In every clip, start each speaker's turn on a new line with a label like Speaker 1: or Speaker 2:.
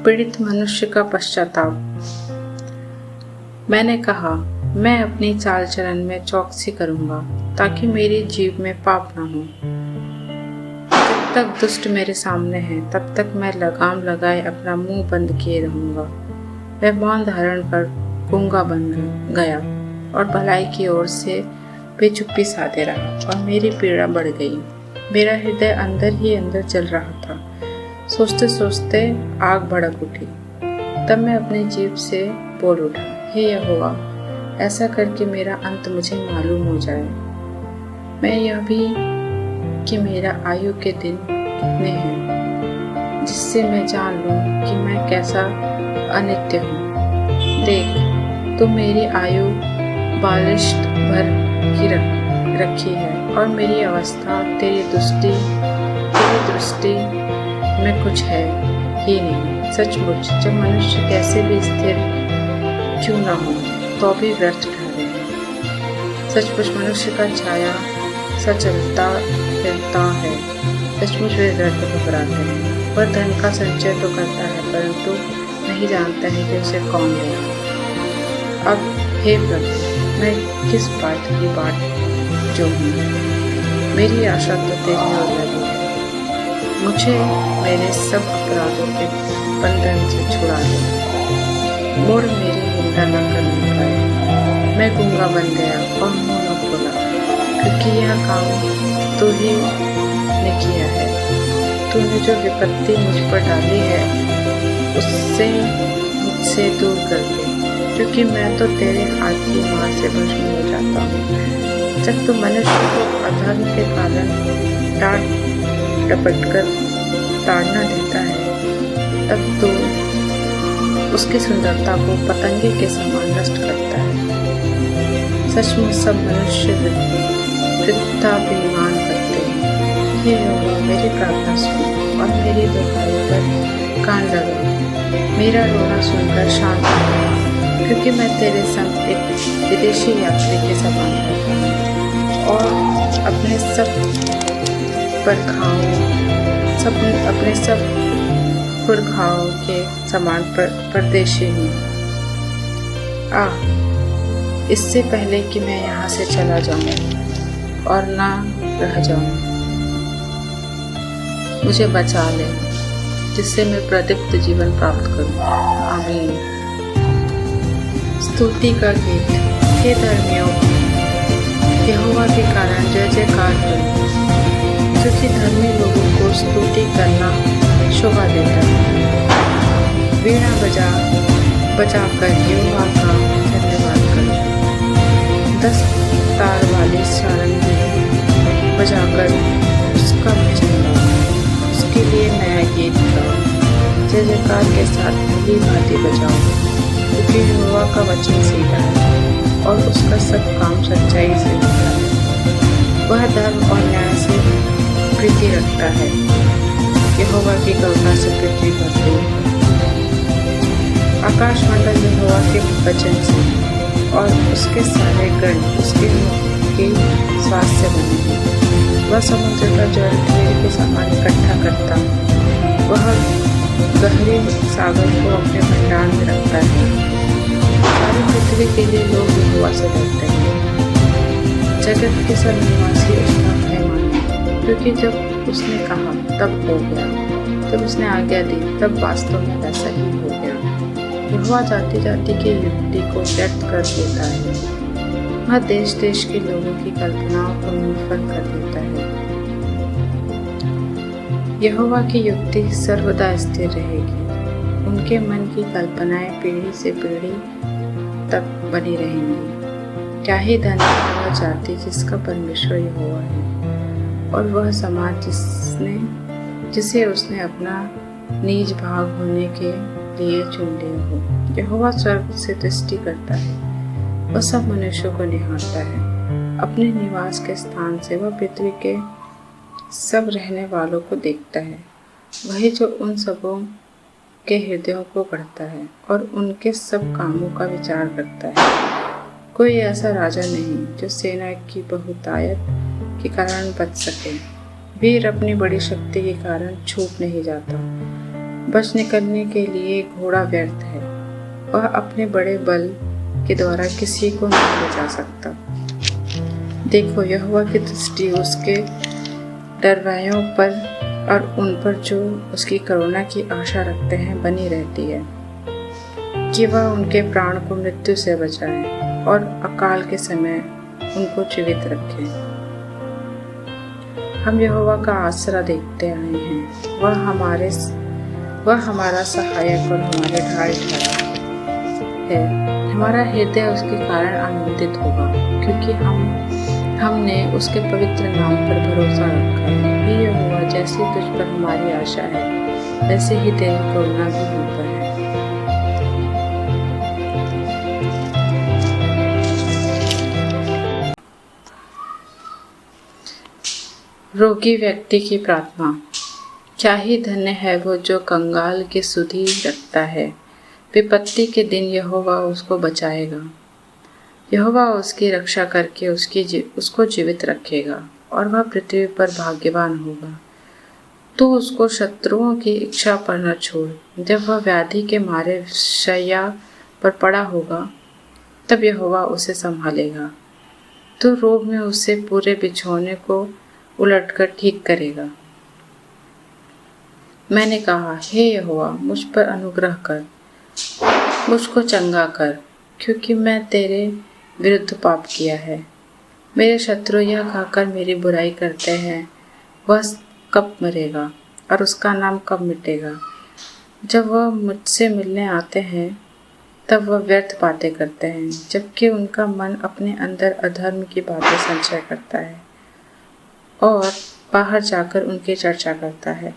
Speaker 1: पीड़ित मनुष्य का पश्चाताप। मैंने कहा, मैं अपनी चाल चलन में चौकसी करूंगा ताकि मेरी जीभ में पाप न हो। जब तक दुष्ट मेरे सामने है तब तक मैं लगाम लगाए अपना मुंह बंद किए रहूंगा। वह मौन धारण कर गूंगा बन गया और भलाई की ओर से बेचुप्पी साधे रहा और मेरी पीड़ा बढ़ गई। मेरा हृदय अंदर ही अंदर जल रहा था। सोचते सोचते आग भड़क उठी। तब मैं अपनी जीभ से बोल उठा, हे यहोवा, ऐसा करके मेरा अंत मुझे मालूम हो जाए। मैं यह भी कि मेरा आयु के दिन कितने हैं, जिससे मैं जान लूं कि मैं कैसा अनित्य हूँ। देख, तू मेरी आयु बालिश्त भर की रखी है और मेरी अवस्था तेरी दृष्टि में कुछ है ही नहीं। सचमुच जब मनुष्य कैसे भी स्थिर क्यों न हो तो भी व्यर्थ ठहरे। सचमुच मनुष्य का छाया सचलता फिरता है, सचमुच वे व्यर्थ घबराते हैं। वह धन का संचय तो करता है परंतु नहीं जानता है कि उसे कौन देगा। अब हे प्रभु, मैं किस बात की बाट जो हूँ? मेरी आशा तो तेरी ओर लगी है। मुझे मेरे सब अपराधों के बंधन से छुड़ा दे। मुड़ मेरी निंदा न करने पाए। मैं गूंगा बन गया और मुंह न खोला, क्योंकि यह काम तू ही ने किया है। तूने जो विपत्ति मुझ पर डाली है उससे मुझसे दूर कर दे, क्योंकि मैं तो तेरे हाथ की मार से भस्म हो जाता हूँ। जब तू मनुष्य को अधर्म के कारण डांट डपट कर ताड़ना देता है तब तो उसकी सुंदरता को पतंगे के समान नष्ट करता है। सचमुच सब मनुष्य वृथा अभिमान करते हैं। हे यहोवा, मेरी प्रार्थना सुन और मेरी दुहाई पर कान लगा। मेरा रोना सुनकर शांत हो, क्योंकि मैं तेरे संग एक विदेशी यात्री के समान हूँ और अपने सब पुरखाओं के समान परदेशी हूँ। इससे पहले कि मैं यहाँ से चला जाऊँ और ना रह जाऊँ, मुझे बचा ले, जिससे मैं प्रदीप्त जीवन प्राप्त करूँ। आमीन। स्तुति का गीत। हे धर्मियों, यहोवा के कारण जय जयकार करो, क्योंकि धर्मी लोगों को स्तुति करना शोभा देता है। वीणा बजाकर यहोवा का धन्यवाद करो। 10 तार वाली सारंगी बजाकर उसका भजन गाओ, उसके लिए नया गीत गाओ। जय जयकार के साथ भली भांति बजाओ, क्योंकि यहोवा का वचन सीधा है और उसका सब काम सच्चाई से होता है। वह धर्म और न्याय से प्रीति रखता है। यहोवा की करुणा से पृथ्वी भरती है। आकाश मंडल यहोवा के वचन से और उसके सारे गण उसके मुख के श्वास से बने हैं। वह समुद्र का जल ढेर के समान इकट्ठा करता, वह गहरे सागर को अपने भंडार में रखता है। सारी पृथ्वी के लिए लोग यहोवा से डरते हैं। जगत के सब निवासी उसका भय माने, क्योंकि जब उसने कहा तब हो गया, जब उसने आज्ञा दी तब वास्तव में वैसा ही हो गया। यहोवा जाति जाति की युक्ति को व्यक्त कर देता है। वह देश देश के लोगों की कल्पनाओं को निष्फल कर देता है। यहोवा की युक्ति सर्वदा स्थिर रहेगी। उनके मन की कल्पनाएं पीढ़ी से पीढ़ी तक बनी रहेंगी। क्या ही धन्य है वह जाति जिसका परमेश्वर यहोवा है, और वह समाज जिसे उसने अपना निज भाग होने के लिए चुन लिया हो। यहोवा स्वर्ग से दृष्टि करता है, वह सब मनुष्यों को निहारता है। अपने निवास के स्थान से वह पृथ्वी के सब रहने वालों को देखता है। वही जो उन सबों के हृदयों को पढ़ता है और उनके सब कामों का विचार करता है। कोई ऐसा राजा नहीं जो सेना की बहुतायत के कारण बच सके। वीर अपनी बड़ी शक्ति के कारण छूट नहीं जाता। बच निकलने के लिए घोड़ा व्यर्थ है, वह अपने बड़े बल के द्वारा किसी को नहीं बचा सकता। देखो, यहोवा की दृष्टि उसके डरवायों पर और उन पर जो उसकी करुणा की आशा रखते हैं बनी रहती है, कि वह उनके प्राण को मृत्यु से बचाए और अकाल के समय उनको जीवित रखे। हम यहोवा का आसरा देखते आए हैं, वह हमारा सहायक और हमारे ढाल ठहरा है। हमारा हृदय उसके कारण आनंदित होगा, क्योंकि हमने उसके पवित्र नाम पर भरोसा रखा है। हे यहोवा, जैसे तुझ पर हमारी आशा है, वैसे ही तेरी करुणा भी हम पर है। रोगी व्यक्ति की प्रार्थना। क्या ही धन्य है वो जो कंगाल की सुधि रखता है। विपत्ति के दिन यहोवा उसको बचाएगा। यहोवा उसकी रक्षा करके उसको जीवित रखेगा और वह पृथ्वी पर भाग्यवान होगा। तो उसको शत्रुओं की इच्छा पर न छोड़। जब वह व्याधि के मारे शैया पर पड़ा होगा, तब यहोवा उसे संभालेगा। तो रोग में उसे पूरे बिछौने को उलटकर ठीक करेगा। मैंने कहा, हे यहोवा, मुझ पर अनुग्रह कर, मुझको चंगा कर, क्योंकि मैं तेरे विरुद्ध पाप किया है। मेरे शत्रु यह खाकर मेरी बुराई करते हैं, वह कब मरेगा और उसका नाम कब मिटेगा। जब वह मुझसे मिलने आते हैं, तब वह व्यर्थ बातें करते हैं, जबकि उनका मन अपने अंदर अधर्म की बातें संचय करता है और बाहर जाकर उनकी चर्चा करता है।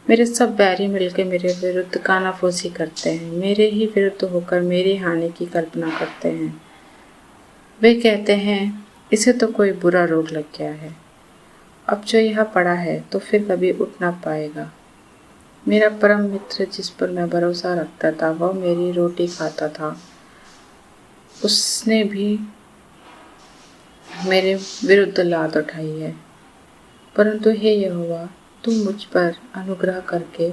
Speaker 1: मेरे सब बैरी मिलकर मेरे विरुद्ध कानाफूसी करते हैं, मेरे ही विरुद्ध होकर मेरी हानि की कल्पना करते हैं। वे कहते हैं, इसे तो कोई बुरा रोग लग गया है, अब जो यह पड़ा है तो फिर कभी उठ ना पाएगा। मेरा परम मित्र जिस पर मैं भरोसा रखता था, वह मेरी रोटी खाता था, उसने भी मेरे विरुद्ध लात उठाई है। परंतु हे यहोवा, तू मुझ पर अनुग्रह करके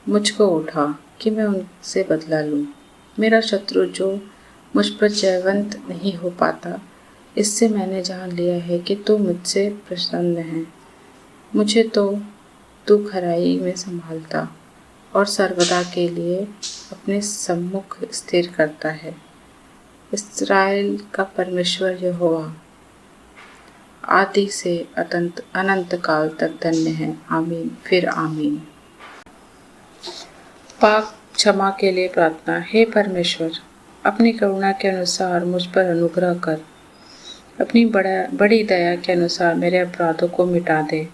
Speaker 1: मुझको उठा कि मैं उनसे बदला लूं। मेरा शत्रु जो मुझ पर जयवंत नहीं हो पाता, इससे मैंने जान लिया है कि तू मुझसे प्रसन्न है। मुझे तो तू खराई में संभालता और सर्वदा के लिए अपने सम्मुख स्थिर करता है। इस्राएल का परमेश्वर यहोवा आदि से अनंत काल तक धन्य है। आमीन, फिर आमीन। पाप क्षमा के लिए प्रार्थना। हे परमेश्वर, अपनी करुणा के अनुसार मुझ पर अनुग्रह कर। अपनी बड़ी दया के अनुसार मेरे अपराधों को मिटा दे।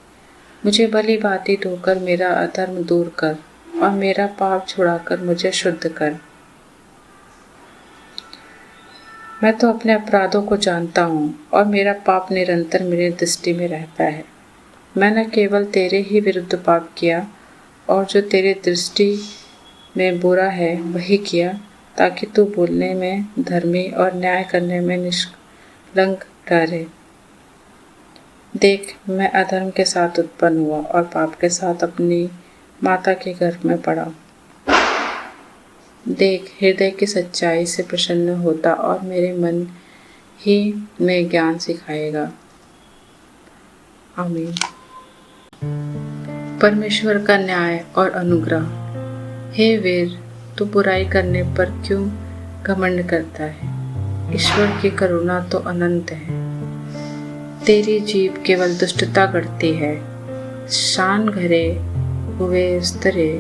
Speaker 1: मुझे भली भांति धोकर मेरा अधर्म दूर कर और मेरा पाप छुड़ाकर मुझे शुद्ध कर। मैं तो अपने अपराधों को जानता हूँ और मेरा पाप निरंतर मेरी दृष्टि में रहता है। मैं न केवल तेरे ही विरुद्ध पाप किया और जो तेरे दृष्टि में बुरा है वही किया, ताकि तू बोलने में धर्मी और न्याय करने में निष्कलंक ठहरे। देख, मैं अधर्म के साथ उत्पन्न हुआ और पाप के साथ अपनी माता के गर्भ में पड़ा। देख, हृदय की सच्चाई से प्रसन्न होता और मेरे मन ही में ज्ञान सिखाएगा। आमीन। परमेश्वर का न्याय और अनुग्रह। हे वीर, तू बुराई करने पर क्यों घमंड करता है? ईश्वर की करुणा तो अनंत है। तेरी जीभ केवल दुष्टता करती है। शान घरे हुए उस्तरे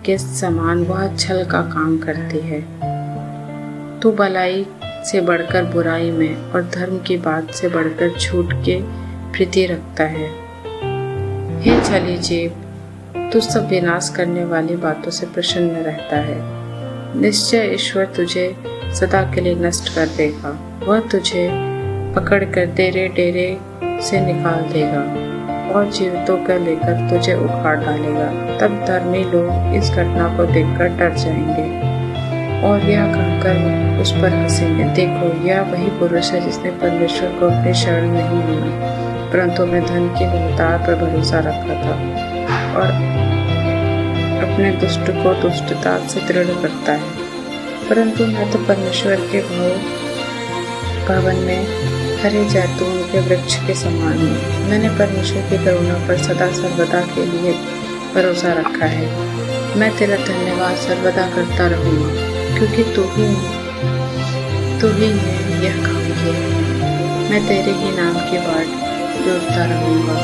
Speaker 1: के समान वह छल का काम करती है। तू भलाई से बढ़कर बुराई में और धर्म की बात से बढ़कर झूठ के प्रीति रखता है। हे छली जीभ, तू सब विनाश करने वाली बातों से प्रसन्न रहता है। निश्चय ईश्वर तुझे सदा के लिए नष्ट कर देगा। वह तुझे पकड़कर तेरे डेरे से निकाल देगा और जीवितों को लेकर तुझे उखाड़ डालेगा। तब धर्मी लोग इस घटना को देखकर डर जाएंगे और यह कहकर उस पर हंसेंगे, देखो, यह वही पुरुष है जिसने परमेश्वर को अपने शरण नहीं लिया, परंतु मैं धन की बहुतायत पर भरोसा रखा था। और अपने दुष्ट को दुष्टता से दृढ़ करता है। परंतु मैं तो परमेश्वर के भवन में हरे जैतून के वृक्ष के समान हूँ। मैंने परमेश्वर की करुणा पर सदा सर्वदा के लिए भरोसा रखा है। मैं तेरा धन्यवाद सर्वदा करता रहूँगा, क्योंकि तू ही ने यह काम किया है। मैं तेरे ही नाम की बाट जोड़ता रहूँगा,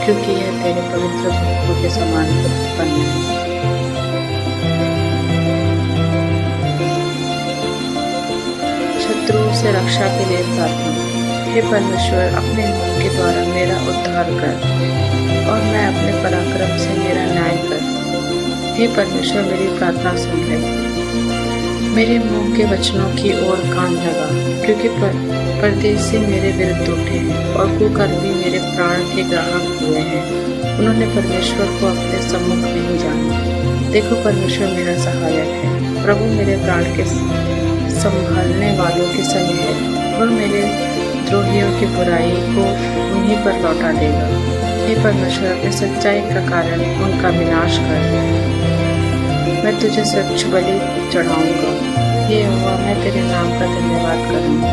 Speaker 1: क्योंकि यह तेरे पवित्र भक्तों के समान उत्पन्न है। शत्रुओं से रक्षा के लिए प्रार्थना। हे परमेश्वर, अपने मुख के द्वारा मेरा उद्धार कर और मैं अपने पराक्रम से मेरा न्याय कर। हे परमेश्वर, मेरी प्रार्थना सुन ले, मेरे मुंह के वचनों की ओर कान लगा, क्योंकि परदेसी मेरे विरुद्ध उठे हैं और कुकर्मी मेरे प्राण के ग्राहक हुए हैं। उन्होंने परमेश्वर को अपने सम्मुख नहीं जाना। देखो, परमेश्वर मेरा सहायक है। प्रभु मेरे प्राण के संभालने वालों के संग है। वह मेरे द्रोहियों की बुराई को उन्हीं पर लौटा देगा। हे परमेश्वर, अपनी सच्चाई का कारण उनका विनाश कर दे। मैं तुझे स्वच्छ बलि चढ़ाऊंगा। हे यहोवा, मैं तेरे नाम का धन्यवाद करूंगा,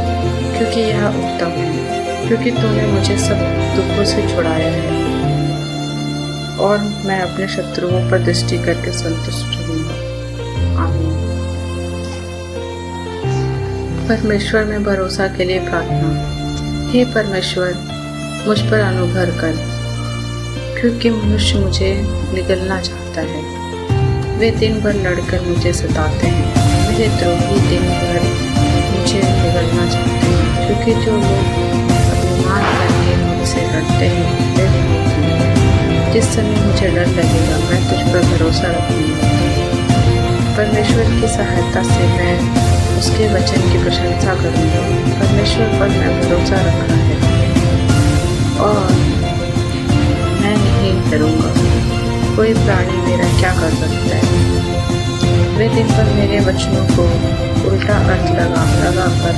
Speaker 1: क्योंकि यह उत्तम है, क्योंकि तूने मुझे सब दुखों से छुड़ाया है और मैं अपने शत्रुओं पर दृष्टि करके संतुष्ट रहूंगा। आमीन। परमेश्वर में भरोसा के लिए प्रार्थना। हे परमेश्वर, मुझ पर अनुग्रह कर, क्योंकि मनुष्य मुझे निगलना चाहता है। वे दिन भर लड़कर मुझे सताते हैं। मेरे द्रोही दिन भर मुझे निगलना चाहते हैं, क्योंकि जो लोग अभिमान करके मुझसे लड़ते हैं वे बहुत हैं। जिस समय मुझे डर लगेगा, मैं तुझ पर भरोसा रखूंगा। परमेश्वर की सहायता से मैं उसके वचन की प्रशंसा करूंगा। परमेश्वर पर मैं भरोसा रखा है और मैं नहीं डरूंगा। कोई प्राणी मेरा क्या कर सकता है? वे दिन भर मेरे वचनों को उल्टा अर्थ लगा कर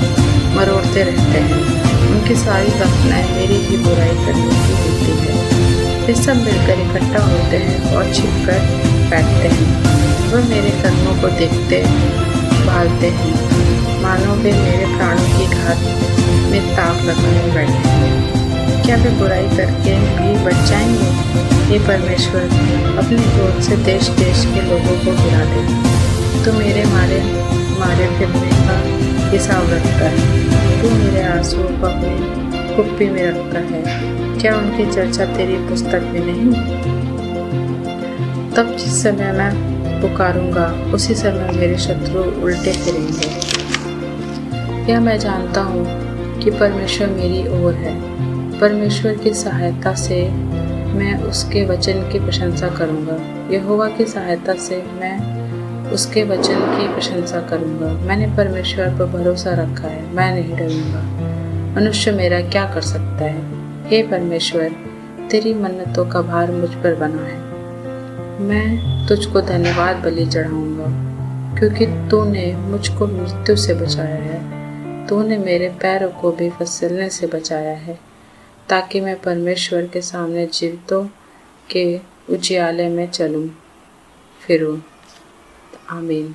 Speaker 1: मरोड़ते रहते हैं। उनकी सारी कल्पनाएं मेरी ही बुराई करने की होती है। वे सब मिलकर इकट्ठा होते हैं और छिप कर बैठते हैं। वह मेरे कर्मों को देखते भालते हैं, मानो वे मेरे प्राणों की घात में ताक लगाए बैठे हैं। क्या वे बुराई करके भी बच जाएंगे? हे परमेश्वर, अपने क्रोध से देश देश के लोगों को गिरा दे। तू मेरे मारे फिरने का हिसाब रखता है। तू मेरे आंसुओं को अपनी कुप्पी में रखता है। क्या उनकी चर्चा तेरी पुस्तक में नहीं? तब जिस समय मैं पुकारूंगा, उसी समय मेरे शत्रु उल्टे फिरेंगे। यह मैं जानता हूँ कि परमेश्वर मेरी ओर है। परमेश्वर की सहायता से मैं उसके वचन की प्रशंसा करूंगा। यहोवा की सहायता से मैं उसके वचन की प्रशंसा करूंगा। मैंने परमेश्वर पर भरोसा रखा है, मैं नहीं डरूंगा। मनुष्य मेरा क्या कर सकता है? हे परमेश्वर, तेरी मन्नतों का भार मुझ पर बना है। मैं तुझको धन्यवाद बलि चढ़ाऊंगा, क्योंकि तूने मुझको मृत्यु से बचाया है। तूने मेरे पैरों को भी फिसलने से बचाया है, ताकि मैं परमेश्वर के सामने जीवितों के उजियाले में चलूं फिरूं। आमीन।